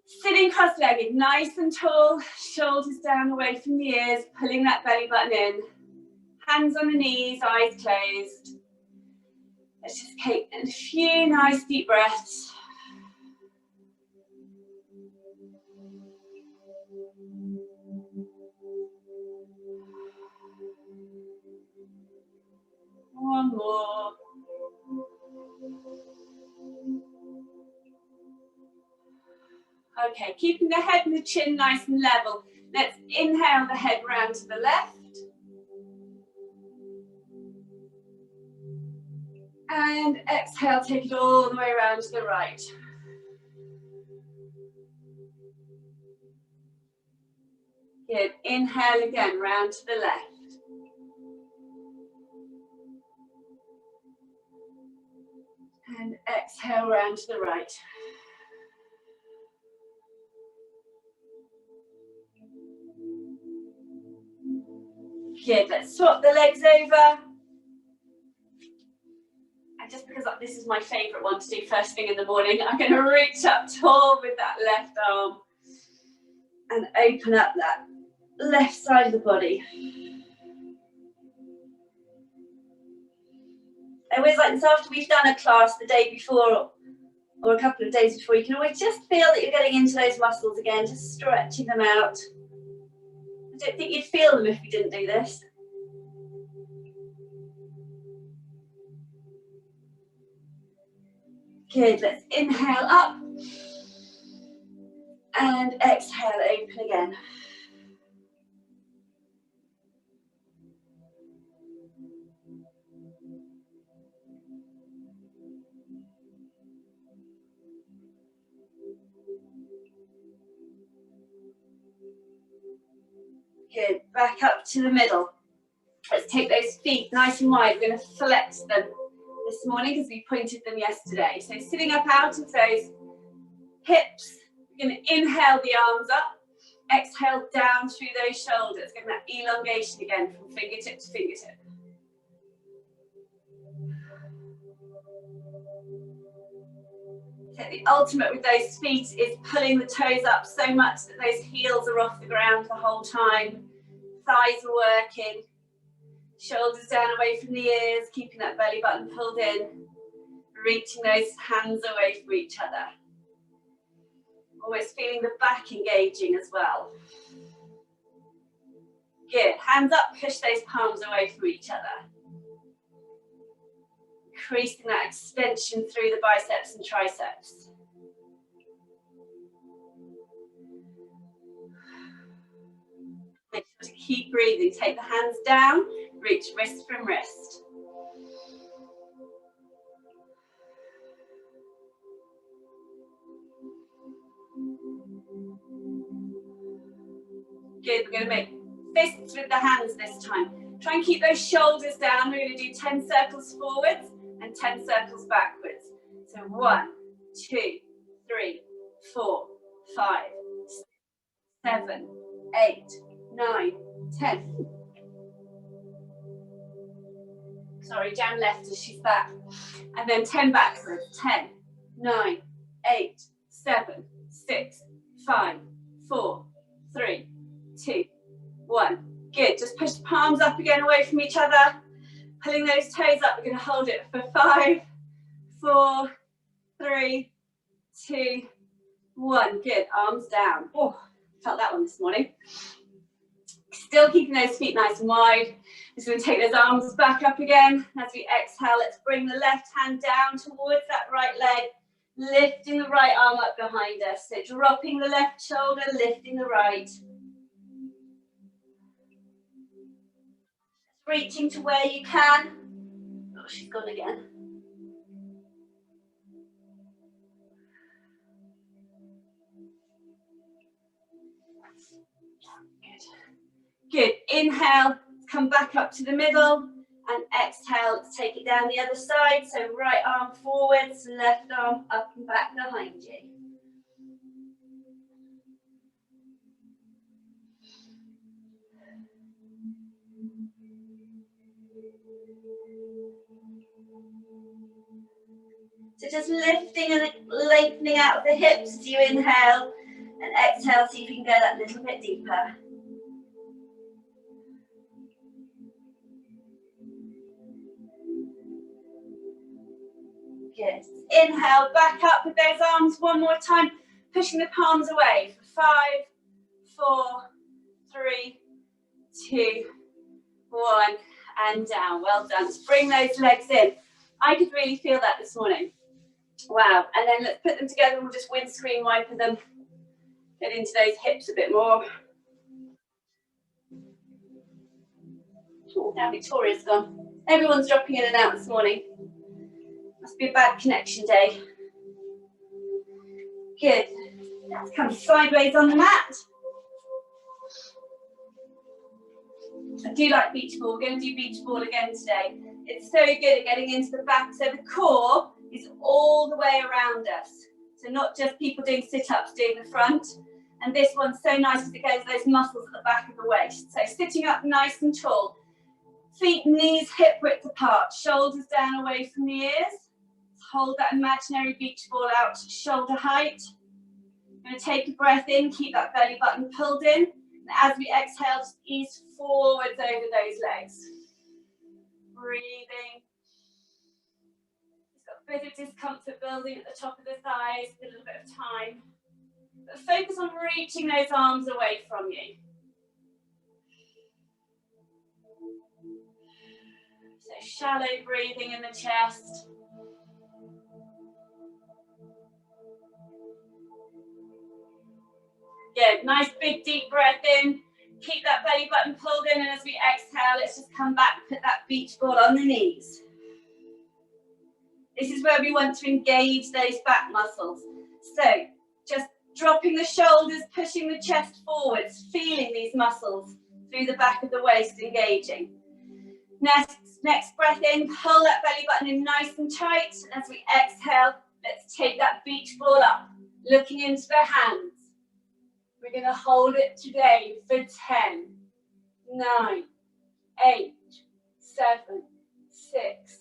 Sitting cross-legged, nice and tall, shoulders down away from the ears, pulling that belly button in. Hands on the knees, eyes closed. Let's just take a few nice deep breaths. One more. Okay, keeping the head and the chin nice and level. Let's inhale the head round to the left. And exhale, take it all the way around to the right. Good. Inhale again, round to the left. And exhale, round to the right. Good. Let's swap the legs over. And just because this is my favourite one to do first thing in the morning, I'm going to reach up tall with that left arm and open up that left side of the body. I always like this after we've done a class the day before or a couple of days before, you can always just feel that you're getting into those muscles again, just stretching them out. I don't think you'd feel them if we didn't do this. Good, let's inhale up and exhale, open again. Good, back up to the middle. Let's take those feet nice and wide. We're going to flex them this morning because we pointed them yesterday. So sitting up out of those hips, we're going to inhale the arms up, exhale down through those shoulders, getting that elongation again from fingertip to fingertip. So the ultimate with those feet is pulling the toes up so much that those heels are off the ground the whole time. Thighs are working. Shoulders down away from the ears, keeping that belly button pulled in. Reaching those hands away from each other. Always feeling the back engaging as well. Good. Hands up, push those palms away from each other. Increasing that extension through the biceps and triceps. Make sure to keep breathing. Take the hands down, reach wrist from wrist. Good, we're going to make fists with the hands this time. Try and keep those shoulders down. We're going to do 10 circles forwards and 10 circles backwards. So 1, 2, 3, 4, 5, 6, 7, 8, 9, 10. Sorry, Jan left as she's back. And then 10 backwards. 10, 9, 8, 7, 6, 5, 4, 3, 2, 1. Good. Just push the palms up again away from each other. Pulling those toes up. We're going to hold it for 5, 4, 3, 2, 1. Good. Arms down. Oh, felt that one this morning. Still keeping those feet nice and wide. Just going to take those arms back up again. As we exhale, let's bring the left hand down towards that right leg. Lifting the right arm up behind us. So dropping the left shoulder, lifting the right. Reaching to where you can. Oh, she's gone again. Good. Good. Inhale, come back up to the middle. And exhale, let's take it down the other side. So right arm forwards, left arm up and back behind you. So just lifting and lengthening out of the hips as you inhale, And exhale, see if you can go that little bit deeper. Good. Inhale, back up with those arms one more time, pushing the palms away for 5, 4, 3, 2, 1, and down. Well done. Just bring those legs in. I could really feel that this morning. Wow. And then let's put them together and we'll just windscreen wiper them. Get into those hips a bit more. Oh, now Victoria's gone. Everyone's dropping in and out this morning. Must be a bad connection day. Good. Let's come sideways on the mat. I do like beach ball. We're going to do beach ball again today. It's so good at getting into the back. So the core is all the way around us. So not just people doing sit-ups doing the front. And this one's so nice because it goes those muscles at the back of the waist. So sitting up nice and tall. Feet, knees, hip width apart. Shoulders down away from the ears. Hold that imaginary beach ball out to shoulder height. You're going to take a breath in, keep that belly button pulled in. And as we exhale, just ease forwards over those legs. Breathing. It's got a bit of discomfort building at the top of the thighs, a little bit of time. But focus on reaching those arms away from you. So shallow breathing in the chest. Good, nice big deep breath in. Keep that belly button pulled in, and as we exhale, let's just come back, put that beach ball on the knees. This is where we want to engage those back muscles. So just dropping the shoulders, pushing the chest forwards, feeling these muscles through the back of the waist engaging. Next breath in, pull that belly button in nice and tight. And as we exhale, let's take that beach ball up, looking into the hands. We're going to hold it today for 10, 9, 8, 7, 6,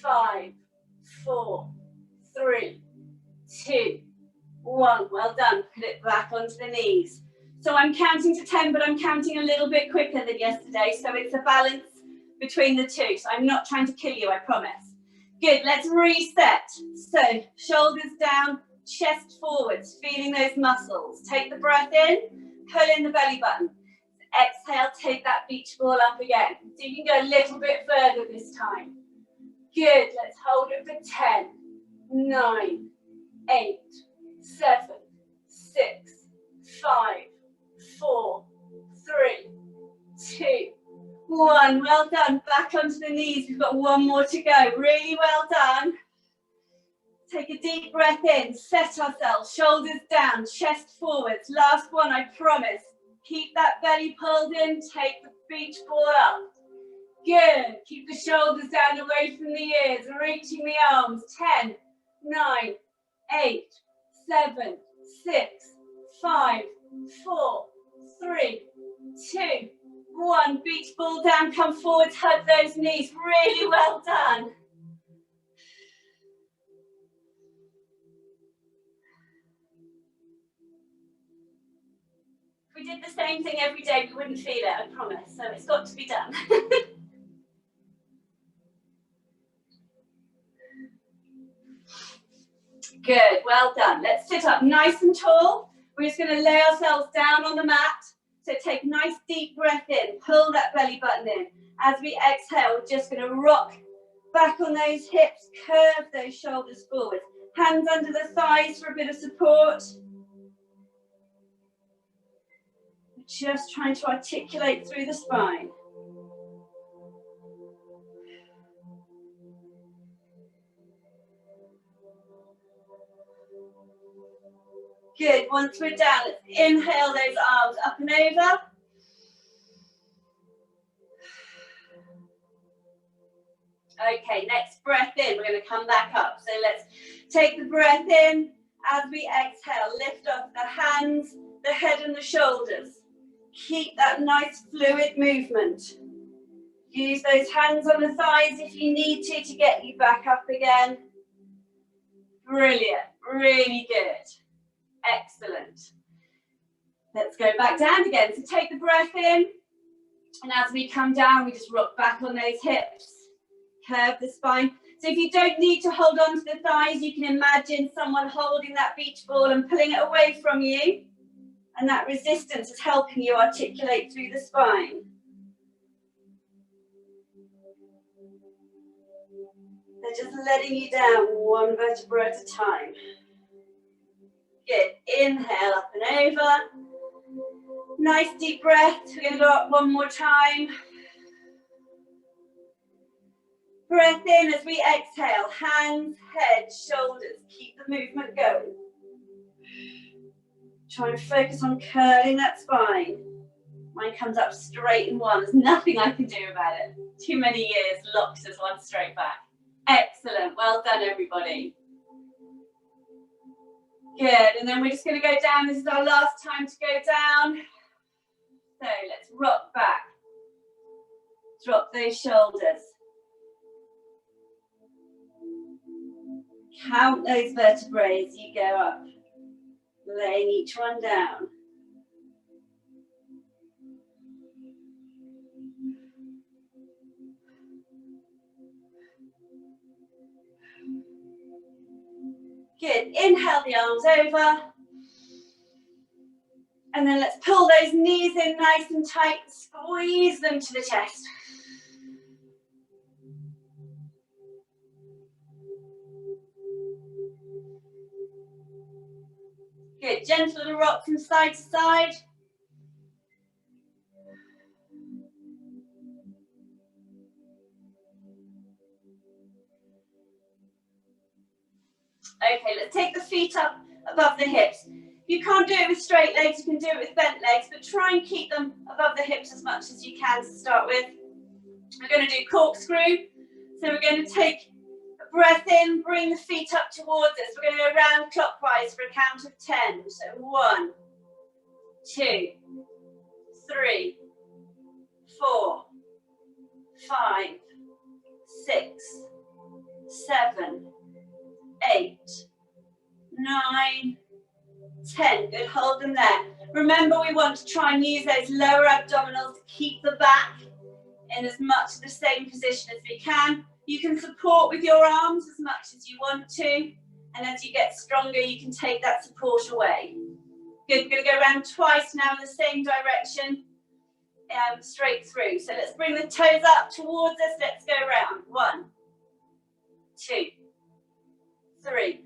5, 4, 3, 2, 1. Well done. Put it back onto the knees. So I'm counting to 10, but I'm counting a little bit quicker than yesterday. So it's a balance between the two. So I'm not trying to kill you, I promise. Good. Let's reset. So shoulders down. Chest forwards, feeling those muscles. Take the breath in, pull in the belly button. Exhale, take that beach ball up again. So you can go a little bit further this time. Good, let's hold it for 10, 9, 8, 7, 6, 5, 4, 3, 2, 1. Well done, back onto the knees. We've got one more to go. Really well done. Take a deep breath in, set ourselves, shoulders down, chest forwards. Last one, I promise. Keep that belly pulled in, take the beach ball up. Good, keep the shoulders down away from the ears, reaching the arms. 10, 9, 8, 7, 6, 5, 4, 3, 2, 1. Beach ball down, come forwards, hug those knees. Really well done. If we did the same thing every day, we wouldn't feel it, I promise. So it's got to be done. Good, well done. Let's sit up nice and tall. We're just going to lay ourselves down on the mat. So take a nice deep breath in, pull that belly button in. As we exhale, we're just going to rock back on those hips, curve those shoulders forward. Hands under the thighs for a bit of support. Just trying to articulate through the spine. Good, once we're down, let's inhale those arms up and over. Okay, next breath in, we're going to come back up. So let's take the breath in. As we exhale, lift off the hands, the head and the shoulders. Keep that nice fluid movement. Use those hands on the thighs if you need to get you back up again. Brilliant, really good. Excellent. Let's go back down again. So take the breath in, and as we come down, we just rock back on those hips, curve the spine. So if you don't need to hold on to the thighs, you can imagine someone holding that beach ball and pulling it away from you, and that resistance is helping you articulate through the spine. They're just letting you down one vertebra at a time. Good. Inhale up and over. Nice deep breath. We're going to go up one more time. Breath in as we exhale. Hands, head, shoulders. Keep the movement going. Try and focus on curling that spine. Mine comes up straight in one. There's nothing I can do about it. Too many years locked as one straight back. Excellent. Well done, everybody. Good. And then we're just going to go down. This is our last time to go down. So let's rock back. Drop those shoulders. Count those vertebrae as you go up. Laying each one down. Good. Inhale the arms over. And then let's pull those knees in nice and tight. Squeeze them to the chest. Good. Gentle little rock from side to side. Okay, let's take the feet up above the hips. You can't do it with straight legs, you can do it with bent legs, but try and keep them above the hips as much as you can to start with. We're going to do corkscrew. So we're going to take a breath in, bring the feet up towards us. We're going to go round clockwise for a count of 10. So 1, 2, 3, 4, 5, 6, 7, 8, 9, 10. Good, hold them there. Remember, we want to try and use those lower abdominals to keep the back in as much the same position as we can. You can support with your arms as much as you want to, and as you get stronger, you can take that support away. Good, we're going to go around twice now in the same direction, straight through. So let's bring the toes up towards us. Let's go around. 1, 2, 3,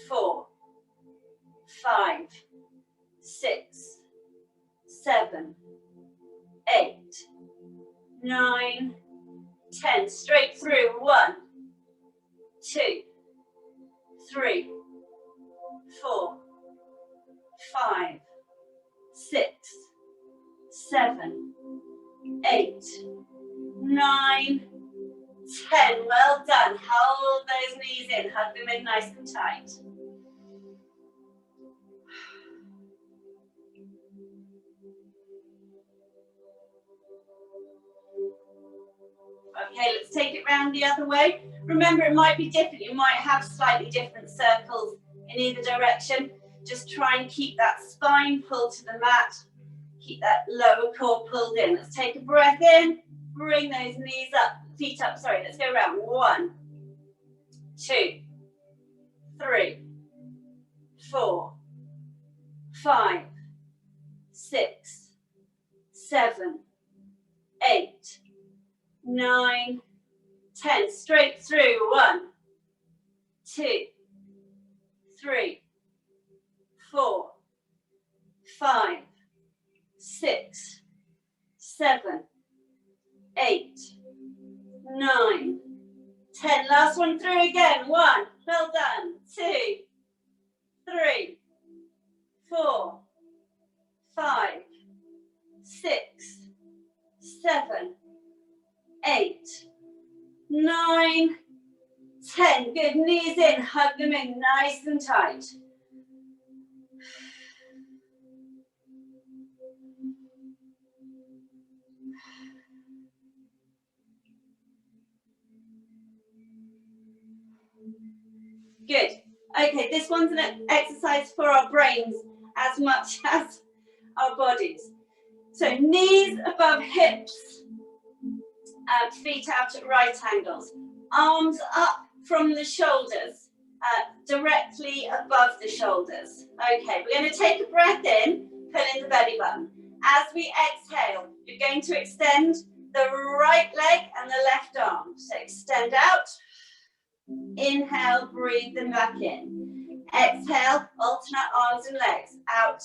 4, 5, 6, 7, 8, 9, 10. Straight through. 1, 2, 3, 4, 5, 6, 7, 8, 9, 10. Well done. Hold those knees in. Hug them in nice and tight. Okay, let's take it round the other way. Remember, it might be different. You might have slightly different circles in either direction. Just try and keep that spine pulled to the mat. Keep that lower core pulled in. Let's take a breath in. Bring those knees up, feet up. Sorry, let's go around. 1, 2, 3, 4, 5, 6, 7, 8, 9, 10. Straight through. 1, 2, 3, 4, 5, 6, 7, 8, 9, 10. Last one through again. 1. Well done. 2, 3, 4, 5, 6, 7, 8, 9, 10. Good. Knees in. Hug them in nice and tight. Good. Okay, this one's an exercise for our brains as much as our bodies. So knees above hips, feet out at right angles, arms up from the shoulders, directly above the shoulders. Okay, we're going to take a breath in, pull in the belly button. As we exhale, you're going to extend the right leg and the left arm. So extend out, inhale, breathe them back in. Exhale, alternate arms and legs, out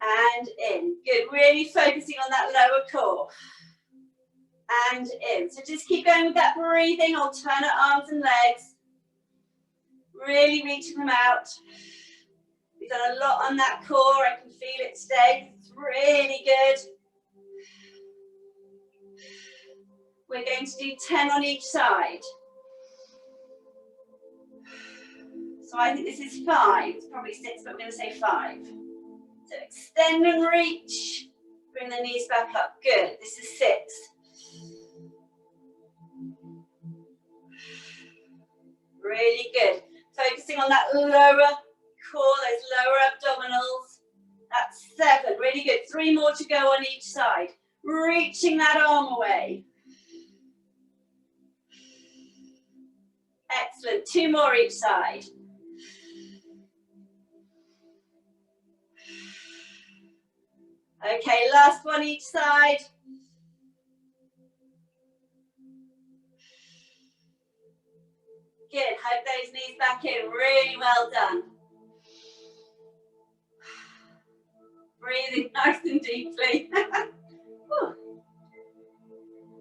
and in. Good, really focusing on that lower core. And in. So just keep going with that breathing, alternate arms and legs. Really reaching them out. We've done a lot on that core, I can feel it today. It's really good. We're going to do 10 on each side. So I think this is 5, it's probably 6, but we're going to say 5. So extend and reach, bring the knees back up, good. This is 6. Really good. Focusing on that lower core, those lower abdominals. That's 7, really good. 3 more to go on each side. Reaching that arm away. Excellent, 2 more each side. Okay, last one each side. Good, hug those knees back in, really well done. Breathing nice and deeply.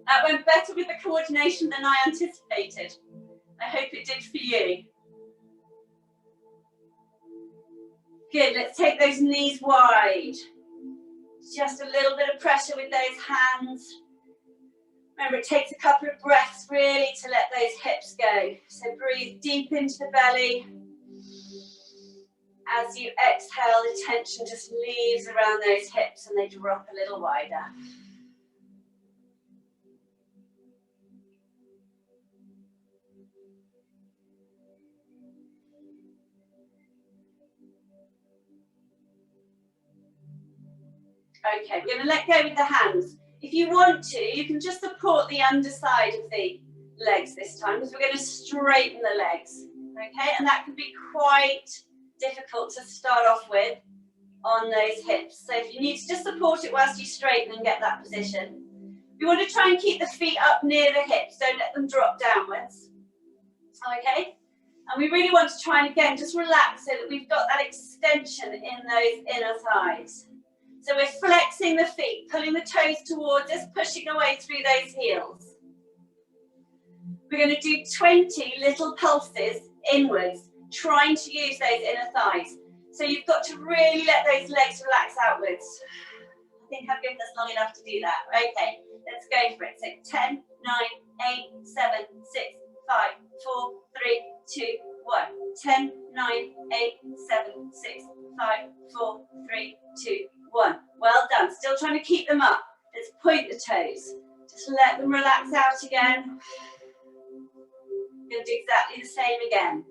That went better with the coordination than I anticipated. I hope it did for you. Good, let's take those knees wide. Just a little bit of pressure with those hands. Remember, it takes a couple of breaths really to let those hips go. So breathe deep into the belly. As you exhale, the tension just leaves around those hips and they drop a little wider. Okay, we're going to let go with the hands. If you want to, you can just support the underside of the legs this time, because we're going to straighten the legs. Okay, and that can be quite difficult to start off with on those hips. So if you need to just support it whilst you straighten and get that position. You want to try and keep the feet up near the hips, don't let them drop downwards. Okay, and we really want to try and again just relax so that we've got that extension in those inner thighs. So we're flexing the feet, pulling the toes towards us, pushing away through those heels. We're going to do 20 little pulses inwards, trying to use those inner thighs. So you've got to really let those legs relax outwards. I think I've given us long enough to do that. Okay, let's go for it. So 10, 9, 8, 7, 6, 5, 4, 3, 2, 1. 10, 9, 8, 7, 6, 5, 4, 3, 2, 1. Well done. Still trying to keep them up. Let's point the toes. Just let them relax out again. We're going to do exactly the same again.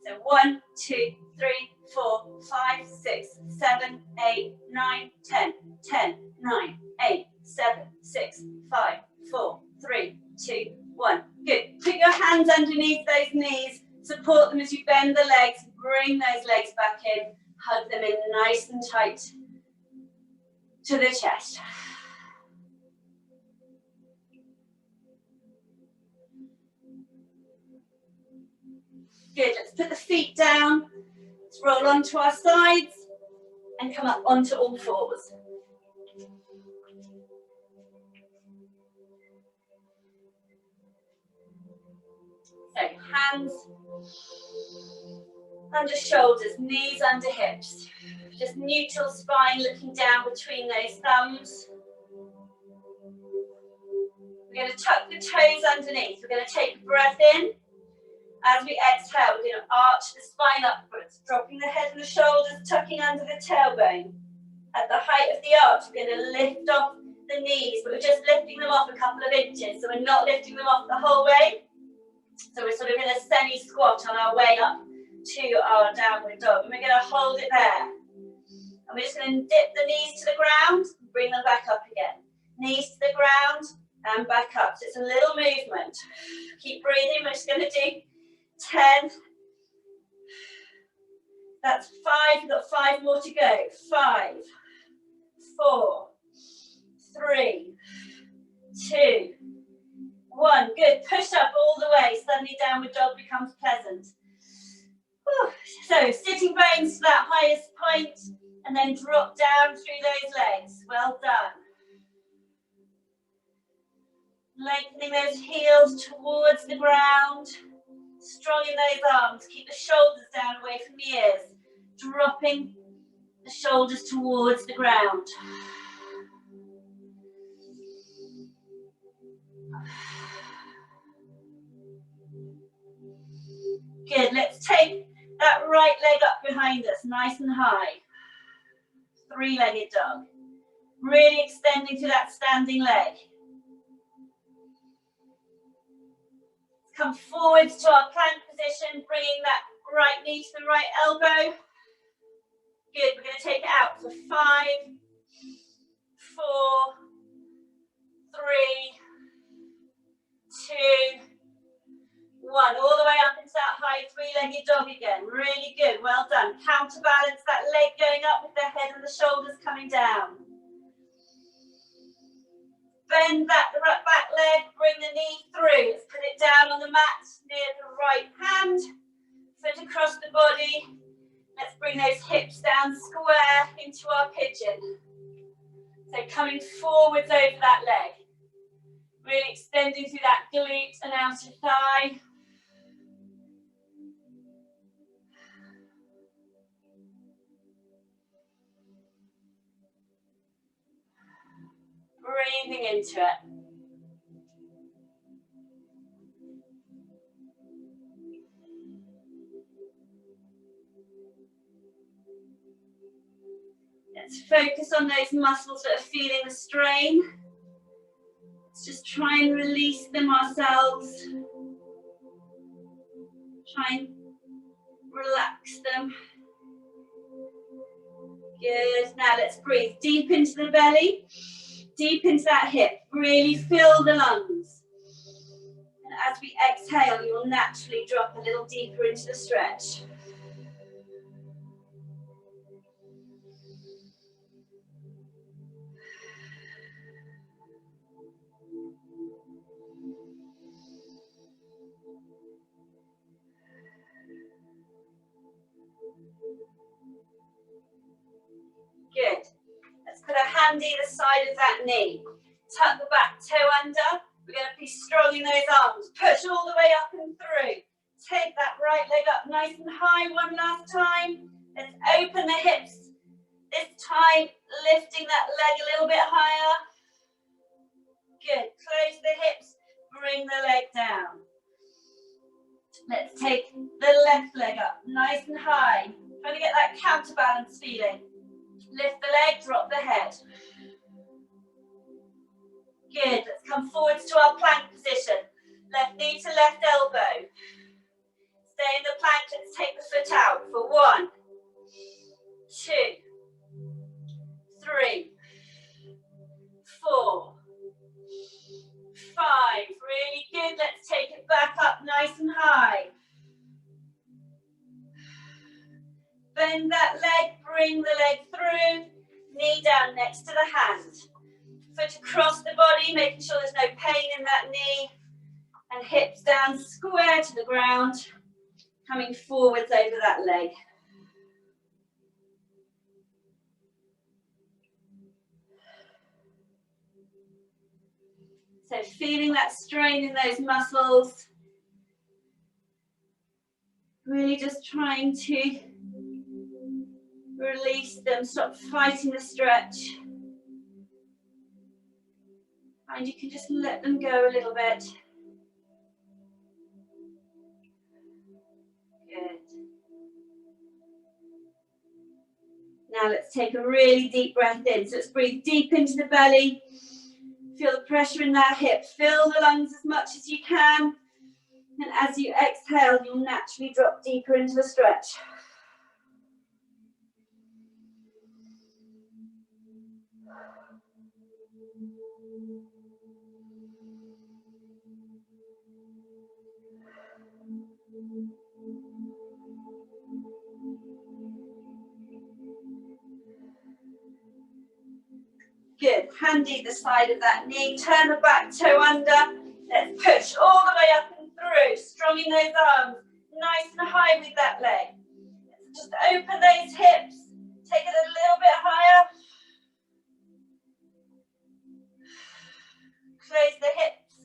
So 1, 2, 3, 4, 5, 6, 7, 8, 9, 10. 10, 9, 8, 7, 6, 5, 4, 3, 2, 1. Good. Put your hands underneath those knees. Support them as you bend the legs. Bring those legs back in. Hug them in nice and tight to the chest. Good, let's put the feet down. Let's roll onto our sides and come up onto all fours. So hands under shoulders, knees under hips. Just neutral spine looking down between those thumbs. We're going to tuck the toes underneath. We're going to take a breath in. As we exhale, we're going to arch the spine upwards, dropping the head and the shoulders, tucking under the tailbone. At the height of the arch, we're going to lift off the knees, but we're just lifting them off a couple of inches, so we're not lifting them off the whole way. So we're sort of in a semi-squat on our way up to our downward dog, and we're going to hold it there. And we're just going to dip the knees to the ground, bring them back up again. Knees to the ground and back up. So it's a little movement. Keep breathing. We're just going to do 10. That's 5. We've got 5 more to go. 5, 4, 3, 2, 1. Good. Push up all the way. Suddenly downward dog becomes pleasant. Whew. So sitting bones to that highest point and then drop down through those legs. Well done. Lengthening those heels towards the ground. Strong in those arms. Keep the shoulders down away from the ears. Dropping the shoulders towards the ground. Good. Let's take that right leg up behind us, nice and high. 3-legged dog. Really extending to that standing leg. Come forwards to our plank position, bringing that right knee to the right elbow. Good, we're going to take it out for 5, 4, 3, 2, 1. All the way up into that high 3-legged dog again. Really good, well done. Counterbalance that leg going up with the head and the shoulders coming down. Bend that back leg, bring the knee through. Let's put it down on the mat near the right hand. Foot across the body. Let's bring those hips down square into our pigeon. So coming forwards over that leg. Really extending through that glute and outer thigh. Breathing into it. Let's focus on those muscles that are feeling the strain. Let's just try and release them ourselves. Try and relax them. Good. Now let's breathe deep into the belly, deep into that hip. Really fill the lungs. And as we exhale, you will naturally drop a little deeper into the stretch. Good. Let's put a hand either side of that knee. Tuck the back toe under. We're going to be strong in those arms. Push all the way up and through. Take that right leg up nice and high one last time. Let's open the hips. This time, lifting that leg a little bit higher. Good. Close the hips. Bring the leg down. Let's take the left leg up nice and high. Trying to get that counterbalance feeling. Lift the leg, drop the head. Good. Let's come forwards to our plank position. Left knee to left elbow. Stay in the plank. Let's take the foot out for 1, 2, 3, 4, 5. Really good. Let's take it back up nice and high. Bend that leg, bring the leg through, knee down next to the hand. Foot across the body, making sure there's no pain in that knee. And hips down square to the ground, coming forwards over that leg. So feeling that strain in those muscles. Really just trying to release them, stop fighting the stretch. And you can just let them go a little bit. Good. Now let's take a really deep breath in. So let's breathe deep into the belly. Feel the pressure in that hip. Fill the lungs as much as you can. And as you exhale, you'll naturally drop deeper into the stretch. Good. Hand either side of that knee. Turn the back toe under. Let's push all the way up and through. Strong in those arms. Nice and high with that leg. Let's just open those hips. Take it a little bit higher. Close the hips.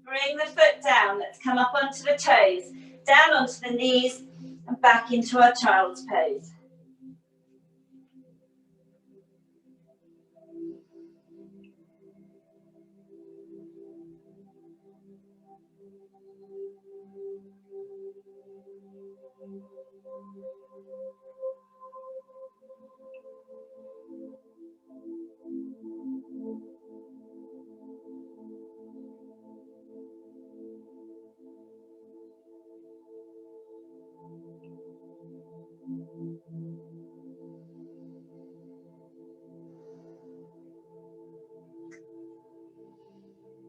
Bring the foot down. Let's come up onto the toes. Down onto the knees and back into our child's pose.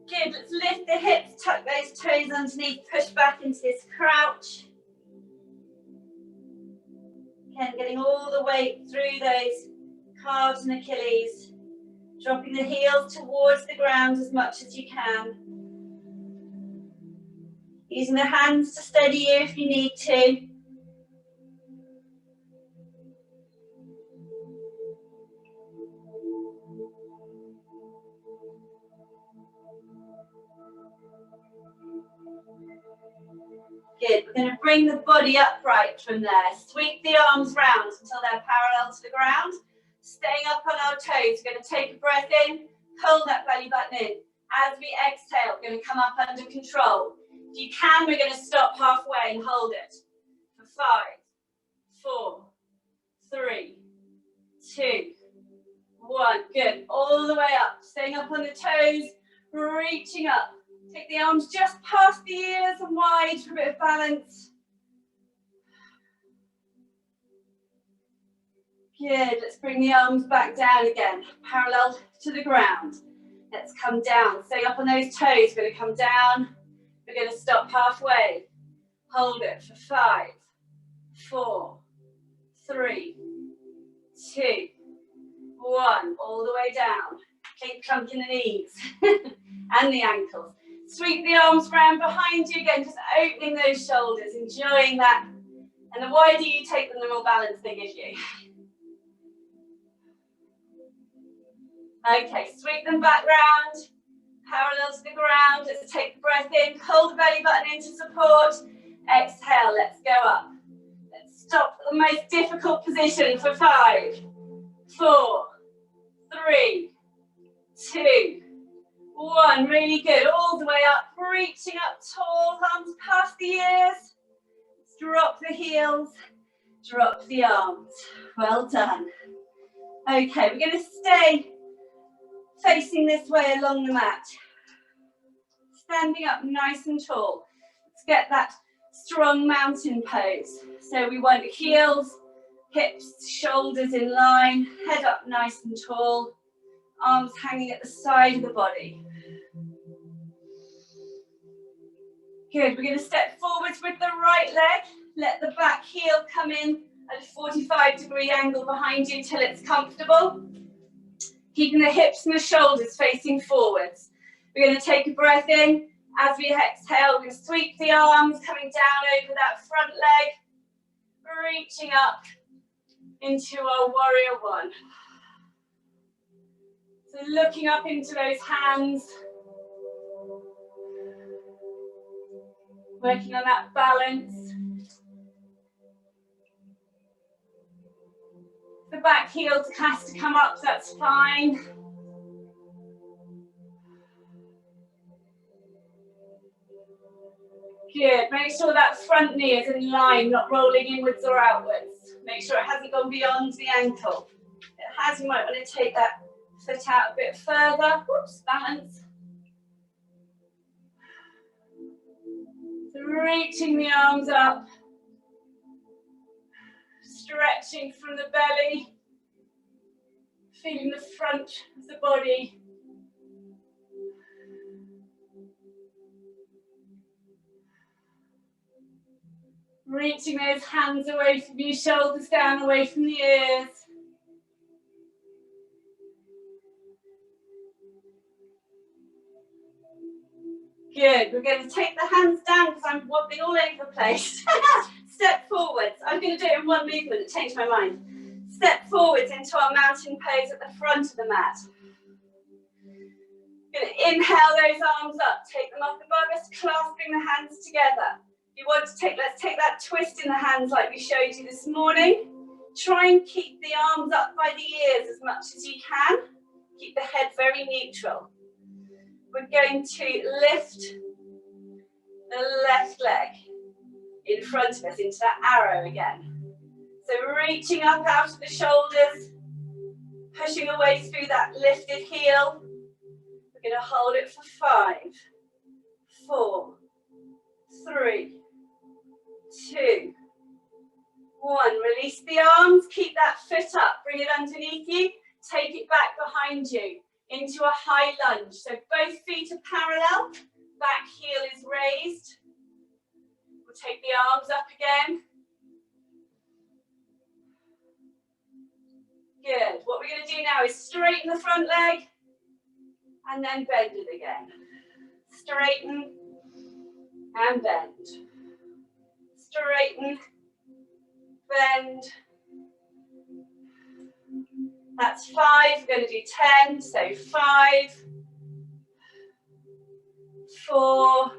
Good, let's lift the hips, tuck those toes underneath, push back into this crouch. Again, getting all the way through those calves and Achilles. Dropping the heels towards the ground as much as you can. Using the hands to steady you if you need to. Good, we're going to bring the body upright from there. Sweep the arms round until they're parallel to the ground. Staying up on our toes, we're going to take a breath in, pull that belly button in. As we exhale, we're going to come up under control. If you can, we're going to stop halfway and hold it. For 5, 4, 3, 2, 1. Good, all the way up. Staying up on the toes, reaching up. Take the arms just past the ears and wide for a bit of balance. Good, let's bring the arms back down again, parallel to the ground. Let's come down, stay up on those toes, we're going to come down. We're going to stop halfway. Hold it for 5, 4, 3, 2, 1. All the way down. Keep clunking the knees and the ankles. Sweep the arms round behind you again, just opening those shoulders, enjoying that. And the wider you take them, the more balance they give you. Okay, sweep them back round, parallel to the ground. Let's take the breath in, pull the belly button into support. Exhale, let's go up. Let's stop at the most difficult position for 5, 4, 3, 2, 1. Really good. All the way up, reaching up tall, arms past the ears. Drop the heels, drop the arms. Well done. Okay, we're going to stay facing this way along the mat. Standing up nice and tall. Let's get that strong mountain pose. So we want heels, hips, shoulders in line, head up nice and tall, arms hanging at the side of the body. Good, we're going to step forwards with the right leg. Let the back heel come in at a 45-degree angle behind you till it's comfortable. Keeping the hips and the shoulders facing forwards. We're going to take a breath in. As we exhale, we're going to sweep the arms, coming down over that front leg, reaching up into our warrior one. So looking up into those hands, working on that balance. The back heel has to come up, that's fine. Good, make sure that front knee is in line, not rolling inwards or outwards. Make sure it hasn't gone beyond the ankle. If it has, you might want to take that foot out a bit further. Whoops, balance. So reaching the arms up. Stretching from the belly. Feeling the front of the body. Reaching those hands away from you, shoulders down, away from the ears. Good. We're going to take the hands down because I'm wobbling all over the place. Step forwards. I'm going to do it in one movement. It changed my mind. Step forwards into our mountain pose at the front of the mat. Going to inhale those arms up. Take them up above us, clasping the hands together. You want to take, let's take that twist in the hands like we showed you this morning. Try and keep the arms up by the ears as much as you can. Keep the head very neutral. We're going to lift the left leg in front of us into that arrow again. So reaching up out of the shoulders, pushing away through that lifted heel. We're going to hold it for 5, 4, 3, 2, 1. Release the arms, keep that foot up, bring it underneath you, take it back behind you into a high lunge. So both feet are parallel, back heel is raised. We'll take the arms up again. Good. What we're going to do now is straighten the front leg and then bend it again. Straighten and bend. Straighten, bend. That's 5. We're going to do 10. So 5, 4,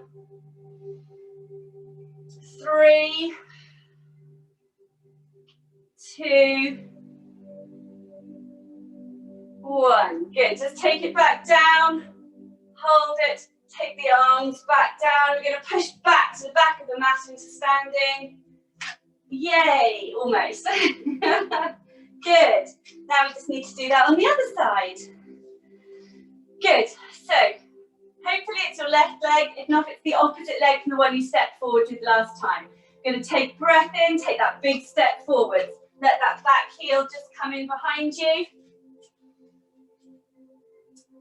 3, 2, 1. Good. Just take it back down. Hold it. Take the arms back down. We're going to push back to the back of the mat into standing. Yay! Almost. Good. Now we just need to do that on the other side. Good. So, hopefully it's your left leg. If not, it's the opposite leg from the one you stepped forward with last time. You're going to take breath in, take that big step forwards. Let that back heel just come in behind you.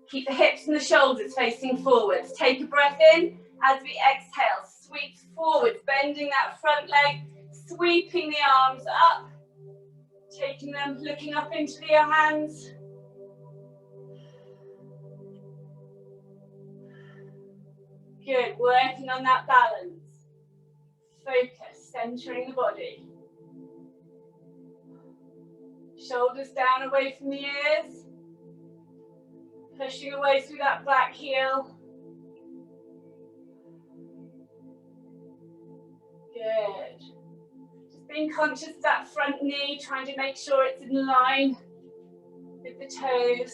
Keep the hips and the shoulders facing forwards. Take a breath in. As we exhale, sweep forwards, bending that front leg, sweeping the arms up, taking them, looking up into your hands. Good, working on that balance. Focus, centering the body. Shoulders down away from the ears. Pushing away through that back heel. Good. Just being conscious of that front knee, trying to make sure it's in line with the toes.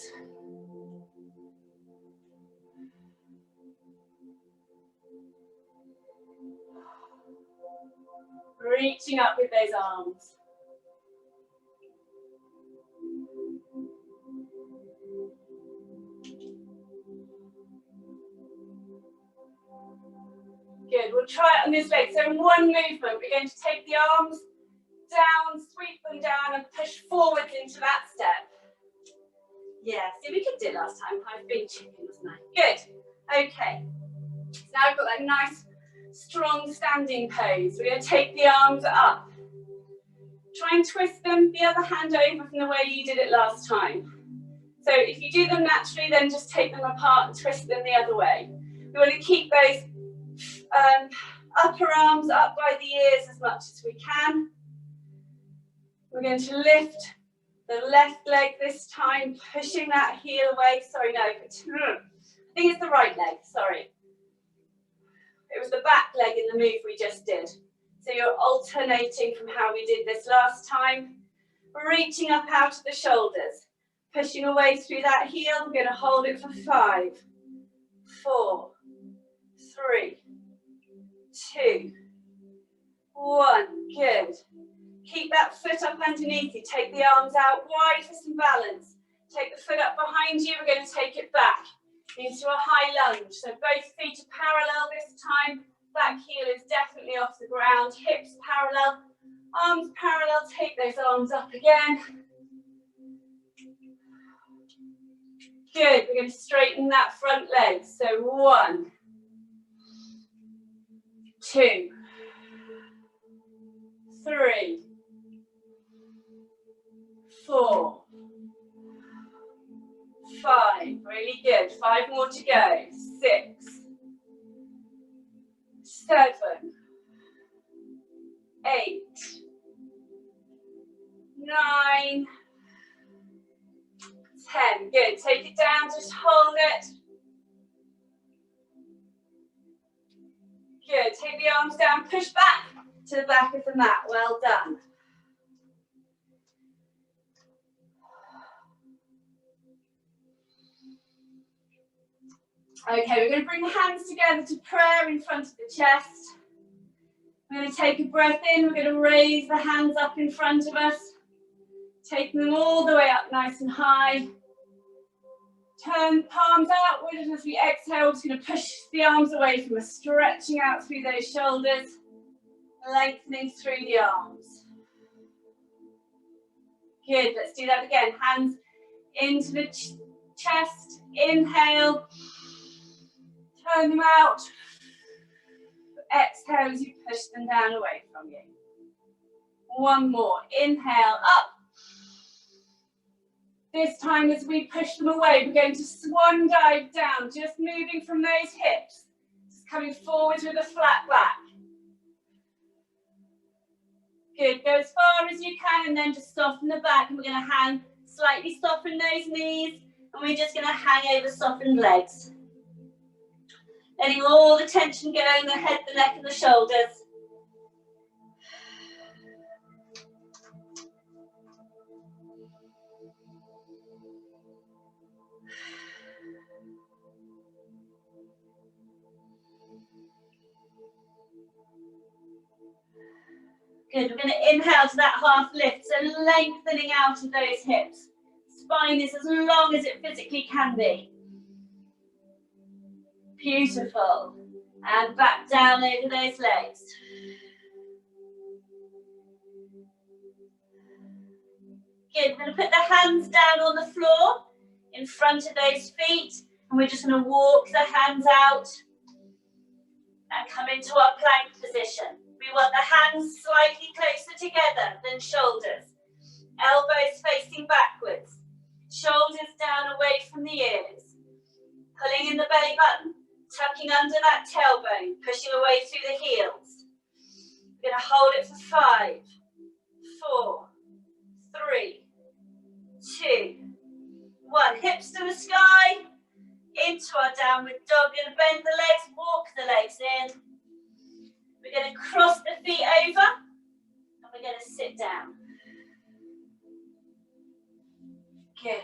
Reaching up with those arms. Good, we'll try it on this leg. So in one movement, we're going to take the arms down, sweep them down and push forwards into that step. Yeah, see, we could do it last time. I've been chicken, wasn't I? Good, okay. So now I've got that nice, strong standing pose. We're going to take the arms up. Try and twist them the other hand over from the way you did it last time. So if you do them naturally, then just take them apart and twist them the other way. We want to keep those upper arms up by the ears as much as we can. We're going to lift the left leg this time, pushing that heel away. Sorry, no, I think it's the right leg, sorry. It was the back leg in the move we just did. So you're alternating from how we did this last time. Reaching up out of the shoulders, pushing away through that heel. We're going to hold it for 5, 4, 3, 2, 1. Good. Keep that foot up underneath you. Take the arms out wide for some balance. Take the foot up behind you. We're going to take it back into a high lunge. So both feet are parallel this time. Back heel is definitely off the ground. Hips parallel. Arms parallel. Take those arms up again. Good. We're going to straighten that front leg. So 1, 2, 3, 4, 5. Really good. 5 more to go. 6, 7, 8, 9, 10. Good. Take it down, just hold it. Good. Take the arms down, push back to the back of the mat. Well done. Okay, we're going to bring the hands together to prayer in front of the chest. We're going to take a breath in. We're going to raise the hands up in front of us, taking them all the way up nice and high. Turn palms outward, and as we exhale, we're just going to push the arms away from us, stretching out through those shoulders, lengthening through the arms. Good, let's do that again. Hands into the chest, inhale, turn them out, exhale as you push them down away from you. One more, inhale, up. This time as we push them away, we're going to swan dive down, just moving from those hips, just coming forward with a flat back. Good, go as far as you can and then just soften the back, and we're going to hang, slightly soften those knees, and we're just going to hang over softened legs. Letting all the tension go in the head, the neck and the shoulders. Good, we're going to inhale to that half lift, so lengthening out of those hips. Spine is as long as it physically can be. Beautiful. And back down over those legs. Good, we're going to put the hands down on the floor in front of those feet, and we're just going to walk the hands out and come into our plank position. We want the hands slightly closer together than shoulders. Elbows facing backwards. Shoulders down away from the ears. Pulling in the belly button, tucking under that tailbone, pushing away through the heels. We're going to hold it for 5, 4, 3, 2, 1. Hips to the sky. Into our downward dog. We're going to bend the legs, walk the legs in. We're going to cross the feet over, and we're going to sit down. Good.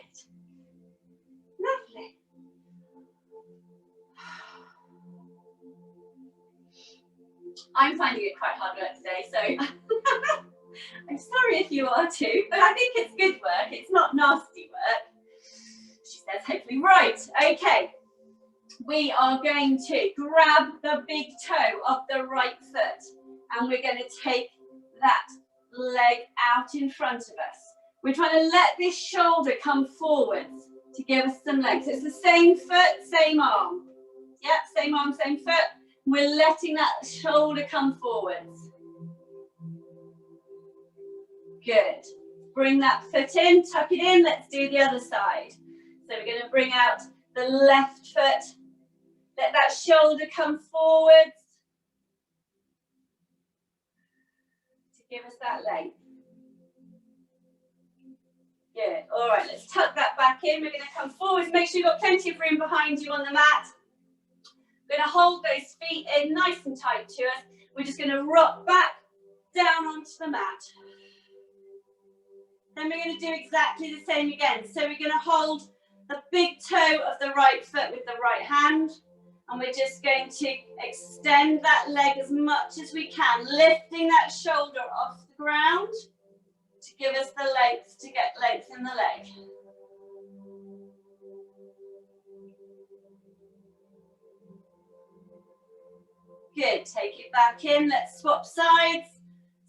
Lovely. I'm finding it quite hard work today, so I'm sorry if you are too, but I think it's good work. It's not nasty work. She says hopefully. Right, okay. We are going to grab the big toe of the right foot, and we're going to take that leg out in front of us. We're trying to let this shoulder come forwards to give us some length. So it's the same foot, same arm. Yep, same arm, same foot. We're letting that shoulder come forwards. Good. Bring that foot in, tuck it in. Let's do the other side. So we're going to bring out the left foot. Let that shoulder come forwards to give us that length. Good. All right, let's tuck that back in. We're going to come forwards. Make sure you've got plenty of room behind you on the mat. We're going to hold those feet in nice and tight to us. We're just going to rock back down onto the mat. Then we're going to do exactly the same again. So we're going to hold the big toe of the right foot with the right hand. And we're just going to extend that leg as much as we can, lifting that shoulder off the ground to give us the length, to get length in the leg. Good, take it back in. Let's swap sides.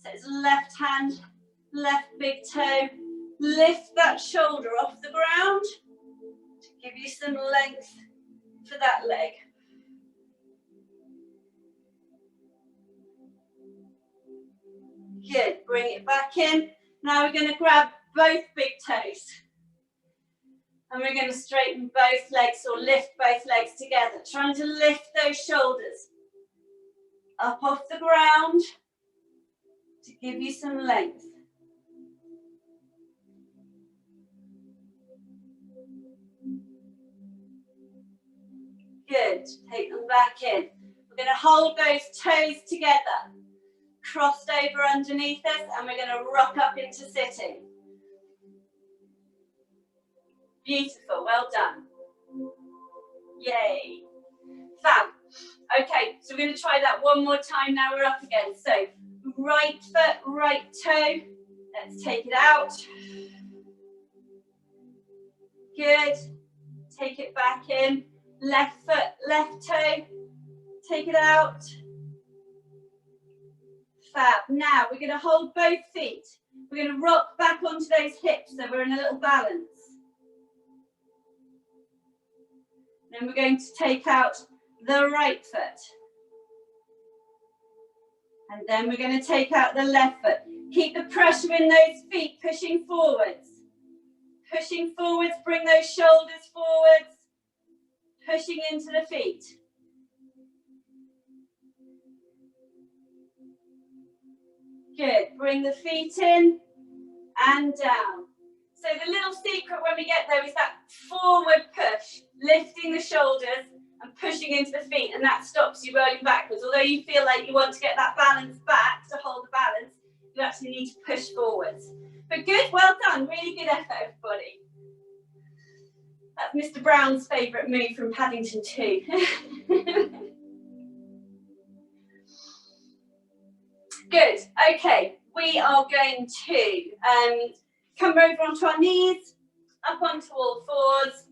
So it's left hand, left big toe. Lift that shoulder off the ground to give you some length for that leg. Good, bring it back in. Now we're going to grab both big toes. And we're going to straighten both legs or lift both legs together, trying to lift those shoulders up off the ground to give you some length. Good. Take them back in. We're going to hold those toes together, crossed over underneath us, and we're going to rock up into sitting. Beautiful. Well done. Yay. Fab. Okay, so we're going to try that one more time. Now we're up again. So right foot, right toe. Let's take it out. Good. Take it back in. Left foot, left toe. Take it out. Fab. Now we're going to hold both feet. We're going to rock back onto those hips so we're in a little balance. Then we're going to take out the right foot. And then we're going to take out the left foot. Keep the pressure in those feet, pushing forwards. Pushing forwards, bring those shoulders forwards. Pushing into the feet. Good. Bring the feet in and down. So the little secret when we get there is that forward push, lifting the shoulders and pushing into the feet, and that stops you rolling backwards. Although you feel like you want to get that balance back to hold the balance, you actually need to push forwards. But good, well done, really good effort, everybody. That's Mr. Brown's favourite move from Paddington 2. Good, okay, we are going to come over onto our knees, up onto all fours.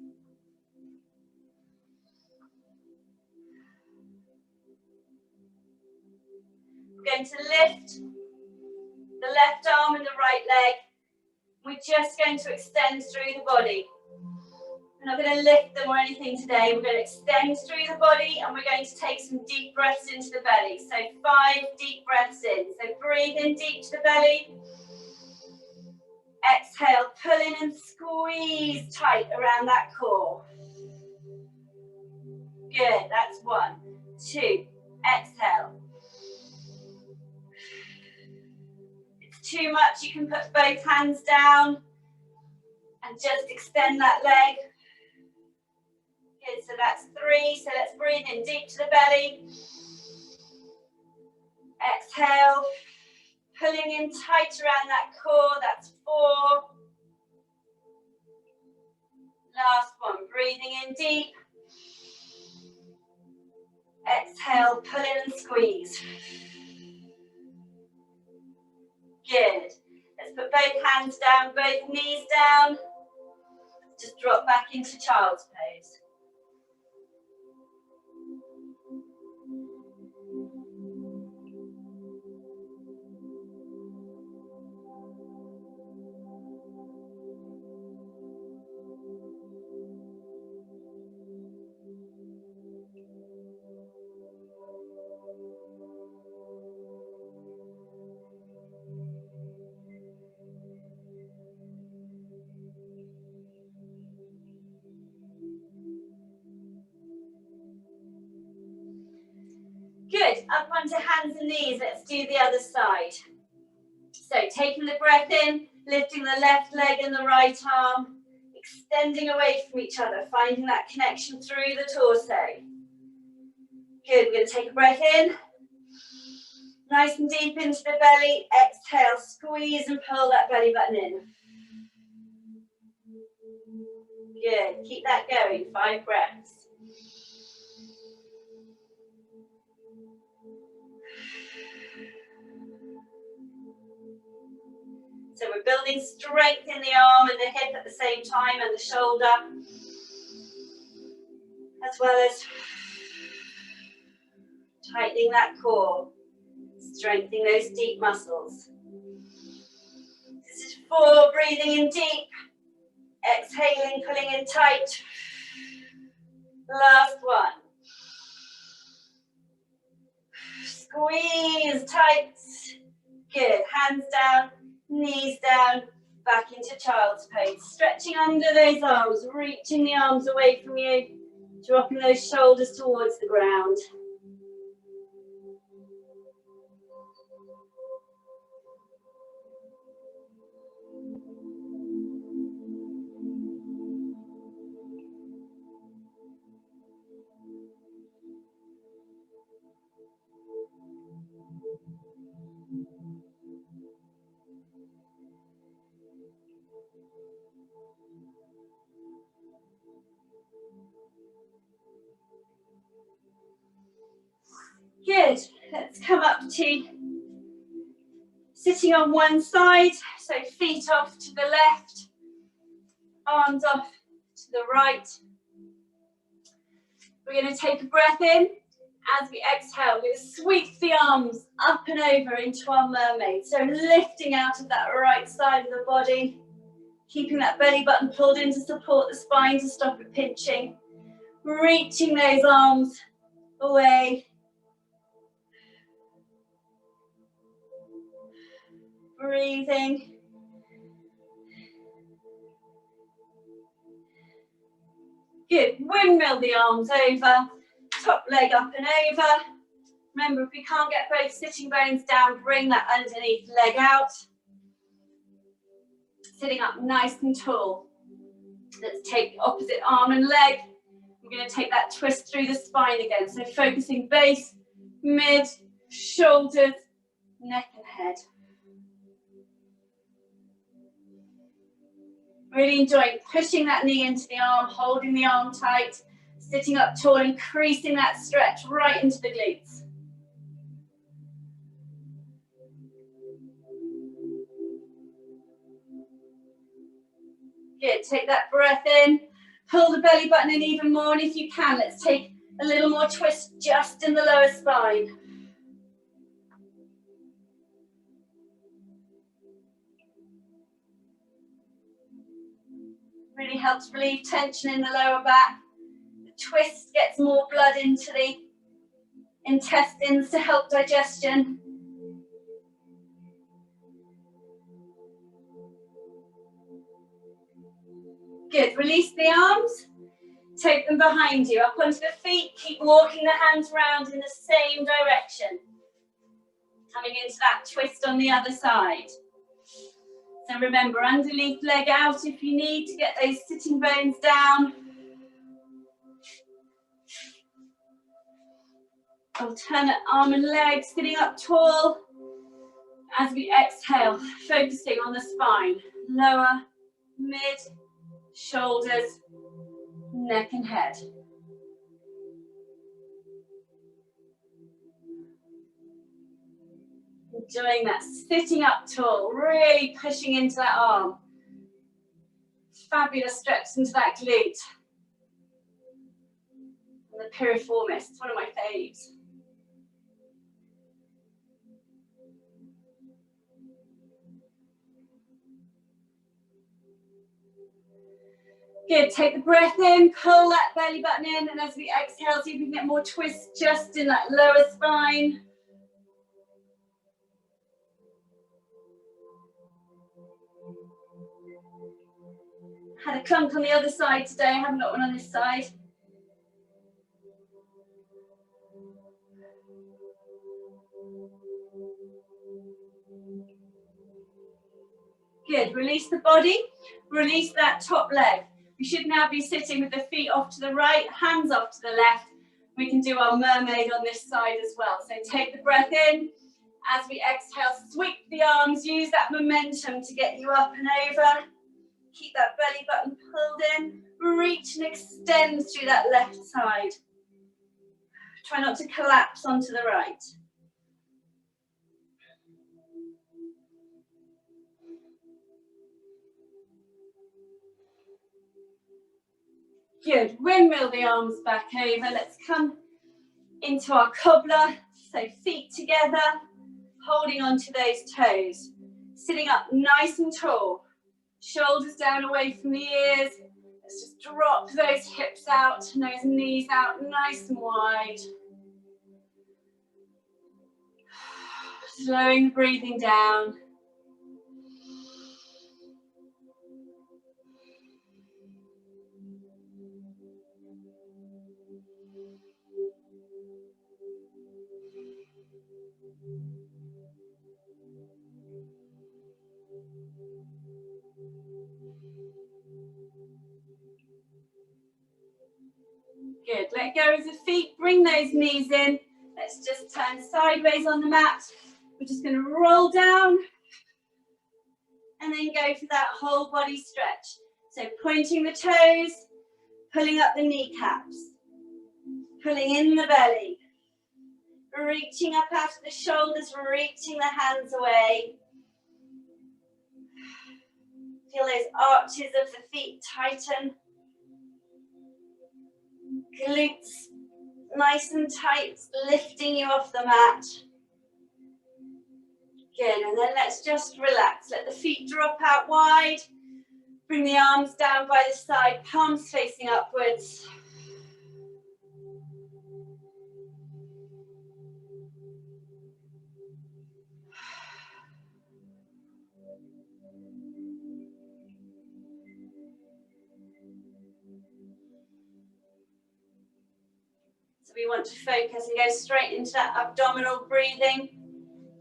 We're going to lift the left arm and the right leg. We're just going to extend through the body. We're not going to lift them or anything today. We're going to extend through the body and we're going to take some deep breaths into the belly. So 5 deep breaths in. So breathe in deep to the belly. Exhale, pull in and squeeze tight around that core. Good, that's 1, 2, exhale. If it's too much, you can put both hands down and just extend that leg. Good, so that's 3, so let's breathe in deep to the belly. Exhale, pulling in tight around that core, that's 4. Last one, breathing in deep. Exhale, pull in and squeeze. Good. Let's put both hands down, both knees down. Just drop back into child's pose. Good, up onto hands and knees, let's do the other side. So taking the breath in, lifting the left leg and the right arm, extending away from each other, finding that connection through the torso. Good, we're going to take a breath in, nice and deep into the belly, exhale, squeeze and pull that belly button in. Good, keep that going, 5 breaths. So we're building strength in the arm and the hip at the same time and the shoulder, as well as tightening that core, strengthening those deep muscles. This is 4, breathing in deep, exhaling, pulling in tight. Last one. Squeeze tight. Good, hands down. Knees down, back into child's pose. Stretching under those arms, reaching the arms away from you, dropping those shoulders towards the ground. Good. Let's come up to sitting on one side, so feet off to the left, arms off to the right. We're going to take a breath in. As we exhale, we're going to sweep the arms up and over into our mermaid. So lifting out of that right side of the body, keeping that belly button pulled in to support the spine to stop it pinching. Reaching those arms away. Breathing. Good. Windmill the arms over. Top leg up and over. Remember, if we can't get both sitting bones down, bring that underneath leg out. Sitting up nice and tall. Let's take the opposite arm and leg. We're going to take that twist through the spine again. So focusing base, mid, shoulders, neck and head. Really enjoying pushing that knee into the arm, holding the arm tight, sitting up tall, increasing that stretch right into the glutes. Good, take that breath in, pull the belly button in even more, and if you can, let's take a little more twist just in the lower spine. Really helps relieve tension in the lower back. The twist gets more blood into the intestines to help digestion. Good, release the arms, take them behind you, up onto the feet, keep walking the hands round in the same direction. Coming into that twist on the other side. So remember, underneath leg out if you need to get those sitting bones down. Alternate arm and leg, sitting up tall. As we exhale, focusing on the spine. Lower, mid, shoulders, neck and head. Enjoying that, sitting up tall, really pushing into that arm. Fabulous stretch into that glute. And the piriformis, it's one of my faves. Good, take the breath in, pull that belly button in, and as we exhale, see if we can get more twist just in that lower spine. Had a clunk on the other side today, I haven't got one on this side. Good, release the body, release that top leg. We should now be sitting with the feet off to the right, hands off to the left. We can do our mermaid on this side as well. So take the breath in. As we exhale, sweep the arms, use that momentum to get you up and over. Keep that belly button pulled in. Reach and extend through that left side. Try not to collapse onto the right. Good, windmill the arms back over. Let's come into our cobbler. So feet together, holding onto those toes. Sitting up nice and tall. Shoulders down away from the ears. Let's just drop those hips out, those knees out nice and wide. Slowing the breathing down. Good, let go of the feet, bring those knees in. Let's just turn sideways on the mat. We're just going to roll down and then go for that whole body stretch. So pointing the toes, pulling up the kneecaps, pulling in the belly, Reaching up out of the shoulders, reaching the hands away. Feel those arches of the feet tighten. Glutes nice and tight, lifting you off the mat. Good, and then let's just relax. Let the feet drop out wide. Bring the arms down by the side, palms facing upwards. So we want to focus and go straight into that abdominal breathing.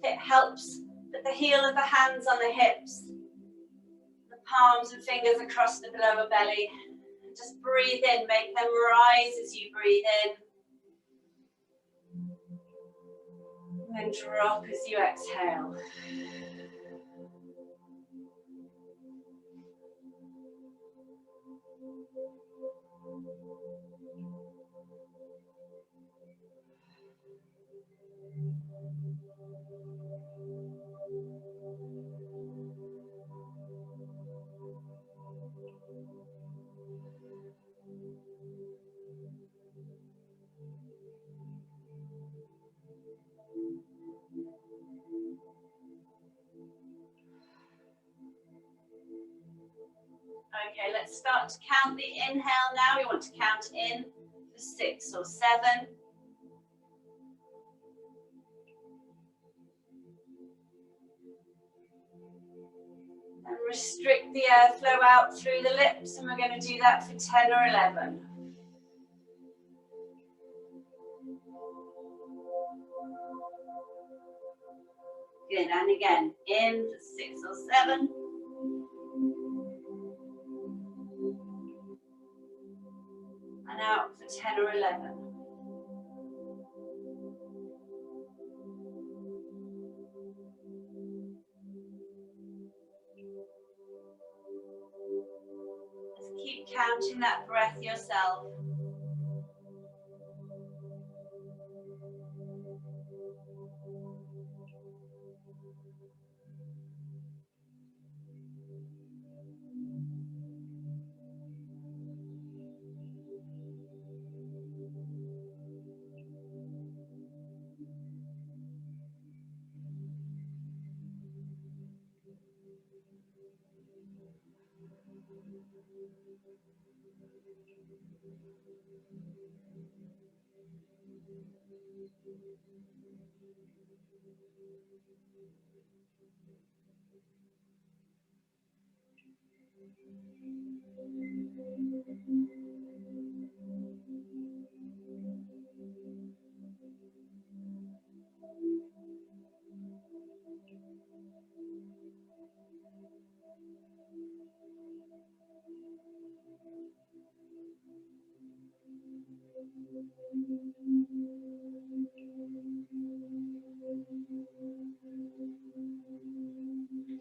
It helps put the heel of the hands on the hips, the palms and fingers across the lower belly. Just breathe in, make them rise as you breathe in. And drop as you exhale. Okay, let's start to count the inhale now. We want to count in for 6 or 7. And restrict the airflow out through the lips, and we're going to do that for 10 or 11. Good, and again, in for 6 or 7. And out for 10 or 11. Just keep counting that breath yourself.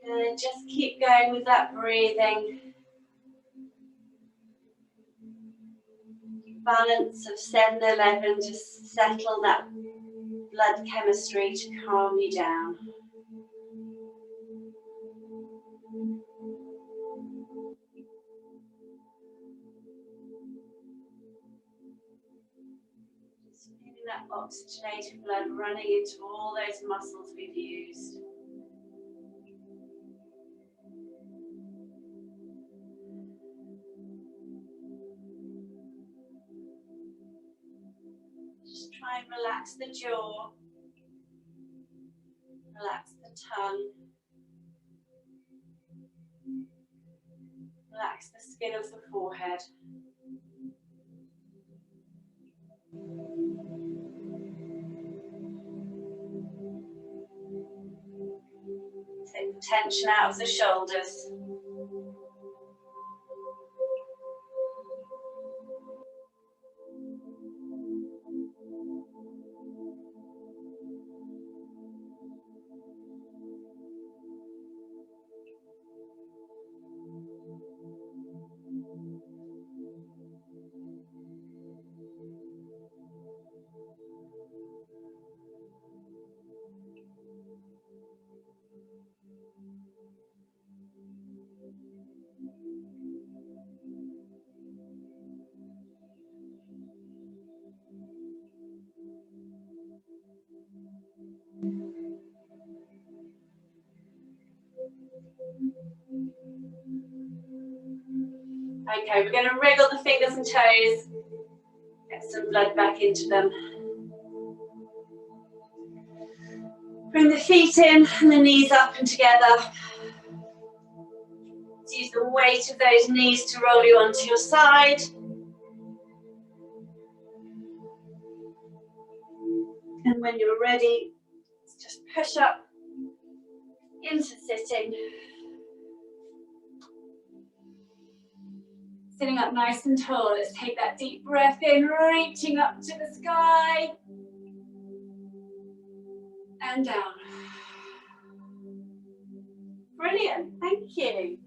Good, just keep going with that breathing. Balance of 7, 11, just settle that blood chemistry to calm you down. Just feeling that oxygenated blood running into all those muscles we've used. Just try and relax the jaw, relax the tongue, relax the skin of the forehead. Take the tension out of the shoulders. Okay, we're going to wriggle the fingers and toes. Get some blood back into them. Bring the feet in and the knees up and together. Use the weight of those knees to roll you onto your side. And when you're ready, just push up into sitting. Sitting up nice and tall. Let's take that deep breath in, reaching up to the sky. And down. Brilliant, thank you.